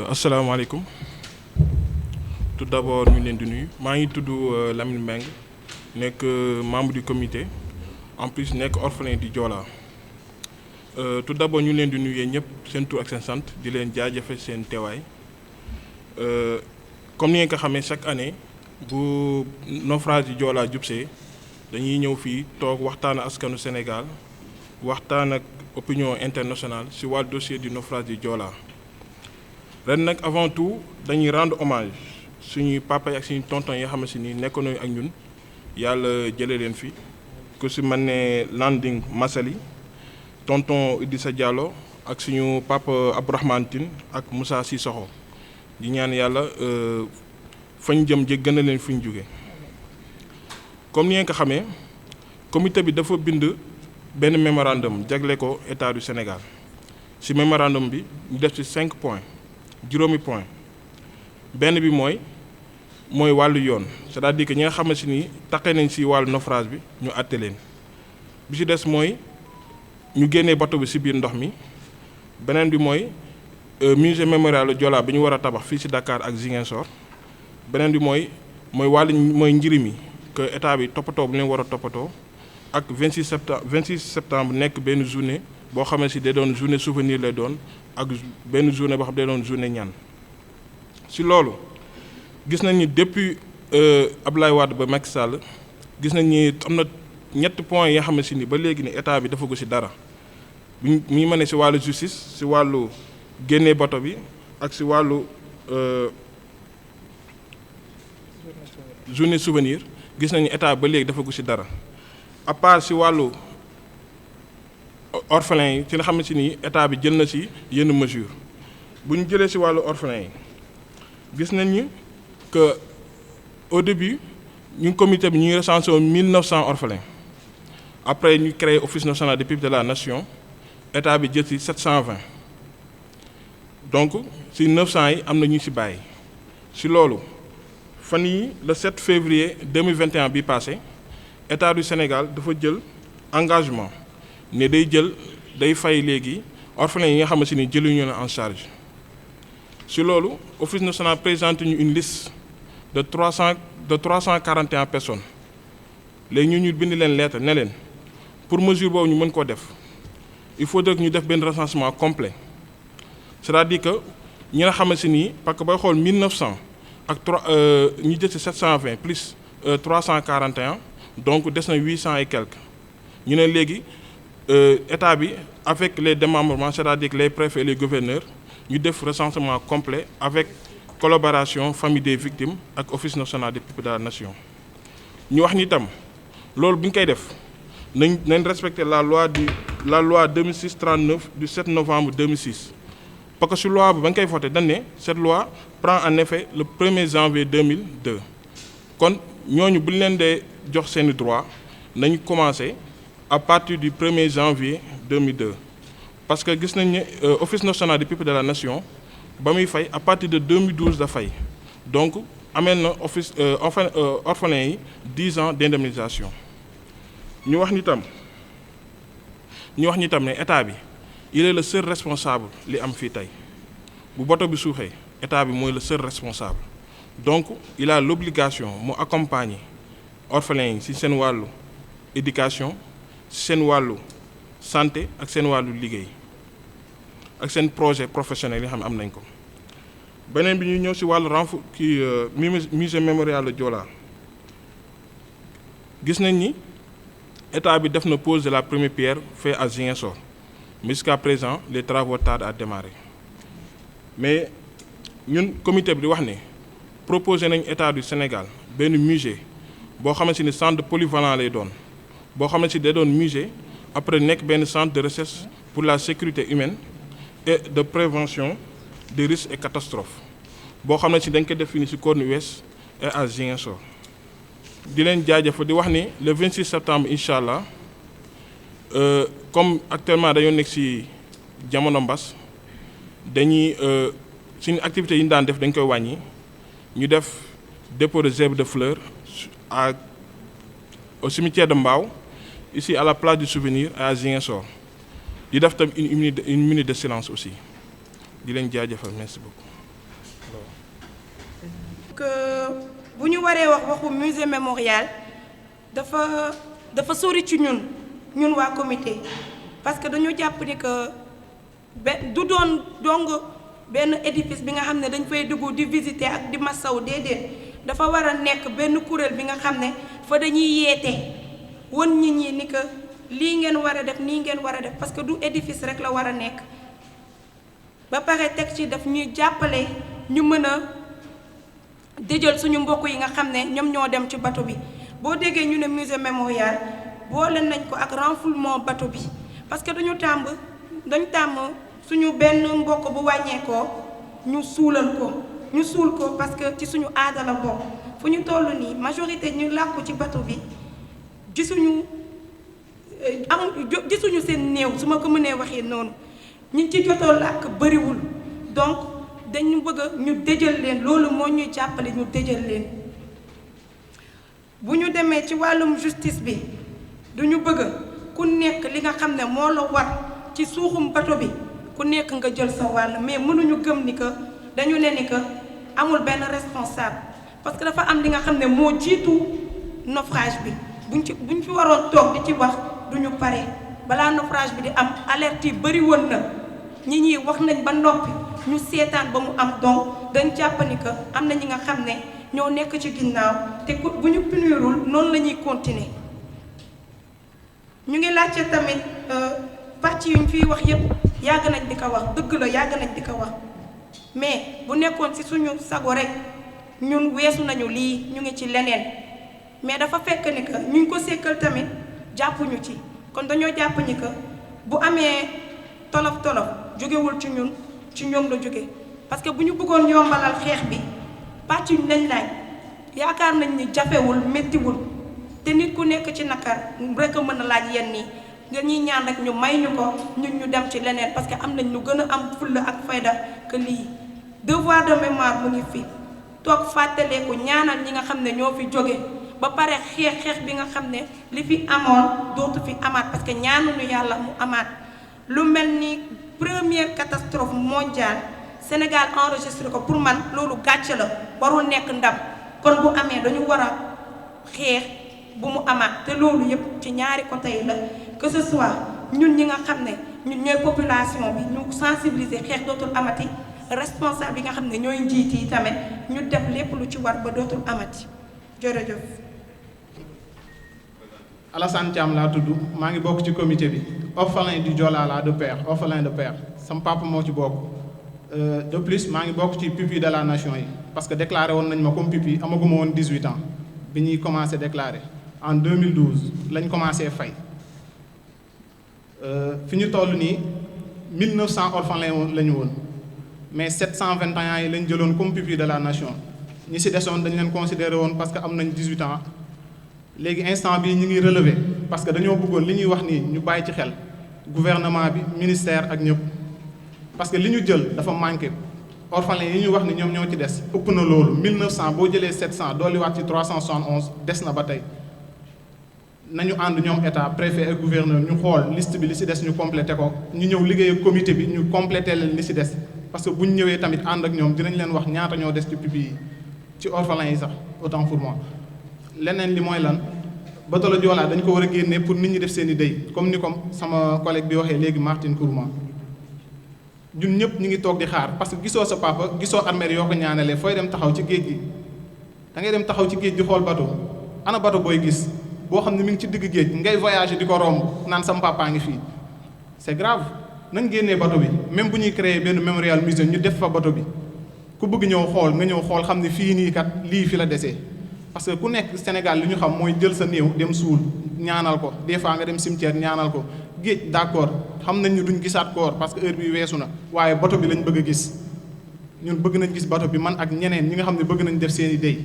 Asalaamaaleykum. Tout d'abord ñu leen di nuyu maa ngi tudd Lamine Mbengue nekk membre du comité en plus nekk orphelin di Joola. Tout d'abord ñu leen di nuyu yéen ñëpp seen tur ak seen sant di leen jaajëfe seen teewaay comme ni ngeen ko xamee chaque année bu naufrage di Joola jubsee dañuy ñëw fii toog waxtaan ak askanu Sénégal waxtaan ak opinion internationale ci wàllu dossier du naufrage di Joola. ren nag avant tout dañuy rendre hommage suñuy papa yi ak suñuy tonton yi nga xamante ni nekkoon nañu ak ñun yàlla jëlee leen fi ku si mel ne Landing Massaly tonton Idrissa Diallo ak suñu papa Abdourahmane Tine ak Moussa Sissoko di ñaan yàlla fañ jëm gën a leen fi ñu jóge comme ni ngeen ko xamee comité bi dafa bind benn mémorandum jagle ko état du Sénégal ci mémorandum bi ñu def ci 5 points. juróomi point benn bi mooy wàllu yoon c'est-à-dire que ñi nga xamante ni taqee nañ ci wàllu naufrage bi ñu àtte leen bi ci des mooy ñu génnee bateau bi ci biir ndox mi beneen bi mooy musée mémorial Joola bi ñu war a tabax fii ci Dakar ak Ziguinchor beneen bi mooy njëri mi que état bi toppatoo bu leen war a toppatoo ak 26 septembre nekk benn journée boo xam ne ci day doon journée souvenir lay doon ak benn journée boo xam ne day doon journée ñaan ci loolu gis nañ ni depuis Abdoulaye Wade ba Macky Sall gis nañ ni am na ñetti points yi nga xam ne ci ni ba léegi ni état bi dafa ko ci dara mi ngi mën ne ci wàllu justice ci wàllu génnee bato bi ak ci wàllu journée souvenir gis nañ ni état ba léegi dafa ko ci dara à part ci wàllu orphelins yi ci nga xamante ni état bi jël na ci yenn mesures bu ñu jëlee ci wàllu orphelins yi gis nañ ni que au début ñu comité bi ñu ngi recensé woon 1900 orphelins après ñu créé office national des pupilles de la nation état bi jël ci 720 donc ci 900 yi am na ñu ci bàyyi ci loolu fan yi le 7 février 2021 bi passé état du Sénégal dafa jël engagement ne day fay léegi orphelins yi nga xamante ni jëluñu na en charge ci loolu office national présenté ñu une liste de 341 personnes léegi ñu bind leen lettre ne leen pour mesure boobu ñu mën koo def il faudrait que ñu def benn recensement complet c'est-à-dire que ñi nga xamante ni parce que booy xool 1900 ak ñu jël ci 720 plus 341 donc des na 800 et quelques ñu ne léegi. État bi avec les démembrements c'est-à-dire que les préfets et les gouverneurs ñu def recensement complet avec collaboration famille des victimes ak office national des pupilles de la nation ñu wax ni itam loolu bu ñu koy def nañ respecter la loi 2006-39 du 7 novembre 2006 parce que sur loi bi ba nga koy voté dañ ne cette loi prend en effet le 1er janvier 2002 kon ñooñu bu ñu leen dee jox seeni droit nañu commencé à partir du 1er janvier 2002 parce que gis nañ ne office national des pupilles de la nation ba muy fay à partir de 2012 da fay donc amee na office orphelins yi 10 ans d'indemnisation ñu wax ni tam ne état bi il est le seul responsable li am fii tey bu bato bi suuxee état bi mooy le seul responsable donc il a l'obligation mu accompagner orphelins yi ci seen wàllu éducation seen wàllu santé ak seen wàllu liggéey ak seen projet professionnel yi xam ne am nañ ko beneen bi ñu ñëw ci wàllu musée mémorial de Joola gis nañ ni état bi def na pose de la première pierre fait à Ziguinchor mais jusqu'à présent les travaux tardent à démarrer mais ñun comité bi di wax ne proposé nañ état du Sénégal benn musée boo xamante ni centre polyvalent lay doon boo xamante ni day doon musée après nekk benn centre de recherche pour la sécurité humaine et de prévention des risques et catastrophes boo xam ne si dañ ko def fii ci Corne Ouest et à Ziguinchor di leen jaajëfal di wax ni le 26 septembre incha allah comme actuellement dañoo nekk ci jamono mbas dañuy suñu activités yi ñu daan def dañ koy wàññi ñu def dépôt de gerbes de fleurs au cimetière de Mbao ici à la place du souvenir à Ziguinchor di def tam une minute de silence aussi di leen jaajëfal merci beaucoup. que bu ñu waree wax waxu musée mémorial dafa sori ci ñun waa comité parce que dañu jàpp ni que du doon dong benn édifice bi nga xam ne dañ fay dugg di visiter ak di massaw déedéet dafa war a nekk benn kuréel bi nga xam ne fa dañuy yeete won nit ñi ni que lii ngeen war a def nii ngeen war a def parce que du édifice rek la war a nekk ba pare teg ci daf ñuy jàppale ñu mën a dëjël suñu mbokk yi nga xam ne ñoom ñoo dem ci bateau bi boo déggee ñu ne musée mémorial boole nañ ko ak renfoulement bateau bi parce que dañu tàmm suñu benn mbokk bu wàññeekoo ñu suul ko parce que ci suñu aada la bokk fu ñu toll nii majorité ñu làkku ci bateau bi gisuñu seen néew su ma ko mënee waxee noonu ñi ci jotoo làkk bëriwul donc dañu bëgg ñu dëjal leen loolu moo ñuy jàppale ñu dëjal leen bu ñu demee ci wàllum justice bi duñu bëgg ku nekk li nga xam ne moo la war ci suuxum bateau bi ku nekk nga jël sa wàll mais mënuñu gëm ni que dañu ne ni que amul benn responsable parce que dafa am li nga xam ne moo jiitu naufrage bi buñ fi waroon toog di ci wax duñu pare balaa naufrage bi di am alerte yi bëri woon na ñi wax nañ ba noppi ñu seetaan ba mu am donc dañ jàpp ni que am na ñi nga xam ne ñoo nekk ci ginnaaw te bu ñu punirul noonu la ñuy continuer ñu ngi laajte tamit pàcc yu ñu fiy wax yépp yàgg nañ di ko wax dëgg la yàgg nañ di ko wax mais bu nekkoon ci suñu sago rek ñun weesu nañu lii ñu ngi ci leneen mais dafa fekk ni que ñu ngi ko sekkal tamit jàppuñu ci kon dañoo jàpp ni que bu amee tolof jógewul ci ñun ci ñoom la jóge parce que bu ñu bëggoon yombalal xeex bi pàcc yu lañ laaj yaakaar nañ ni jafewul méttiwul te nit ku nekk ci nakar rek a mën a laaj yenn nii dañuy ñaan rek ñu may ñu ko ñun ñu dem ci leneen parce que am nañ lu gën a am fulla ak fayda que lii devoir de mémoire mu ngi fi toog fàttaleeku ñaanal ñi nga xam ne ñoo fi jóge ba pare xeex bi nga xam ne li fi amoon dootu fi amaat parce que ñaanuñu yàlla mu amaat lu mel ni première catastrophe mondiale Sénégal enregistré ko pour man loolu gàcce la warul nekk ndam kon bu amee dañu war a xeex bu mu amaat te loolu yëpp ci ñaari côté yi la que ce soit ñun ñi nga xam ne ñun ñooy population bi ñu sensibiliser xeex dootul amati responsable yi nga xam ne ñooy njiit yi tamit ñu def lépp lu ci war ba dootul amati jërëjëf. Alassane Thiam laa tudd maa ngi bokk ci comité bi orphelin du Joola la de père orphelin de père sama papa moo ci bokk de plus maa ngi bokk ci pupille de la nation yi parce que déclaré woon nañ ma comme pupille amaguma woon 18 ans bi ñuy commencé déclaré en 2012 lañ commencé fay fi ñu toll nii 1900 orphelins la ñu woon mais 721 yi lañ jëloon comme pupille de la nation ñi si desoon dañ leen considéré woon parce que am nañ 18 ans léegi instant bii ñu ngi relevé parce que dañoo bëggoon li ñuy wax nii ñu bàyyi ci xel gouvernement bi ministère ak ñëpp parce que li ñu jël dafa manqué orphelins yi ñu wax ni ñoom ñoo ci des ëpp na loolu 1900 boo jëlee 700 dooliwaat ci 371 des na ba tey nañu ànd ñoom état préfet ak gouverneur ñu xool liste bi li si des ñu complété ko ñu ñëw liggéey ak comité bi ñu complété leen li si des parce que bu ñu ñëwee tamit ànd ak ñoom dinañ leen wax ñaata ñoo des ci pupilles yi ci orphelins yi sax autant pour moi. leneen li mooy lan bateau le Joola dañ ko war a génnee pour nit ñi def seen i dëy comme ni comme sama collègue bi waxee léegi Martine Kourma ñun ñëpp ñu ngi toog di xaar parce que gisoo sa papa gisoo armée yoo ko ñaanalee fooy dem taxaw ci géej gi da ngay dem taxaw ci géej di xool bateau ana bateau booy gis boo xam ne mi ngi ci digg géej ngay voyager di ko romb naan sama papa ngi fii c'est grave nañ génnee bateau bi même bu ñuy créer benn mémorial musée ñu def fa bateau bi ku bëgg ñëw xool nga ñëw xool xam ne fii nii kat lii fi la desee parce que ku nekk Sénégal li ñu xam mooy jël sa néew dem suul ñaanal ko des fois nga dem cimetière ñaanal ko géej d'accord xam nañ ñu duñ gisaat koor parce que heure bi weesu na waaye bateau bi lañ bëgg a gis ñun bëgg nañ gis bateau bi man ak ñeneen ñi nga xam ne bëgg nañ def seen i dëy